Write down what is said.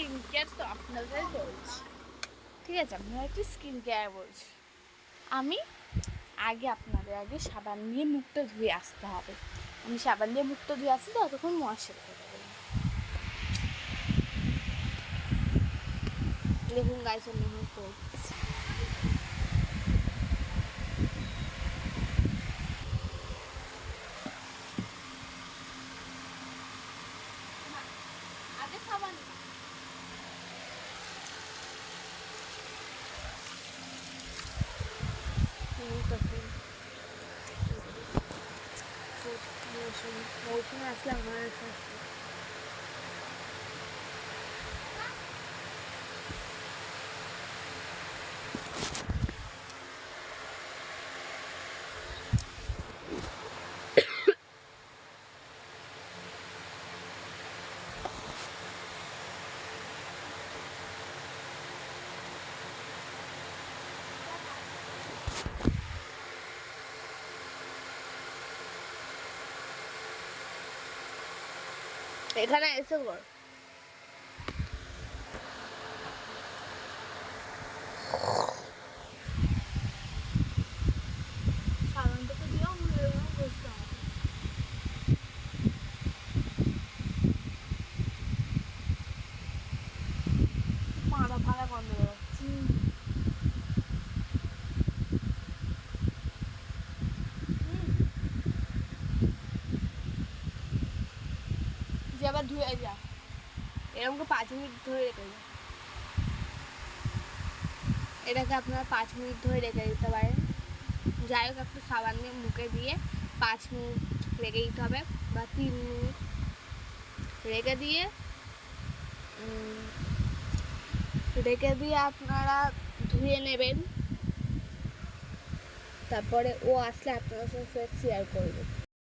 Skin care তো আপনাদের বলছি, ঠিক আছে? আপনারা একটু স্কিন কেয়ার বলছি। আমি আপনাদের সাবান দিয়ে মুখটা ধুয়ে আসতে হবে। আমি সাবান দিয়ে মুখটা ধুয়ে আসছি, তো ততক্ষণ ময়শ্চার করে দেবেন। দেখুন গাইস, আমি এখন করছি। আগে সাবান মৌসুমে আসলে আমার এখানে এসে কর। সাবানটাকে দিয়েও বসতে হবে। মাথা ফাড়া গন্ধ বেরোচ্ছে। যে আবার ধুয়ে যা, এরকম 5 মিনিট ধরে রেখে যা। এটাকে আপনারা 5 মিনিট ধরে রেখে দিতে পারেন। যাই হোক, একটু সাবান দিয়ে মুখে দিয়ে 5 মিনিট রেখে দিতে হবে, বা 3 মিনিট রেখে দিয়ে আপনারা ধুয়ে নেবেন। তারপরে ও আসলে আপনার সাথে শেয়ার করবে।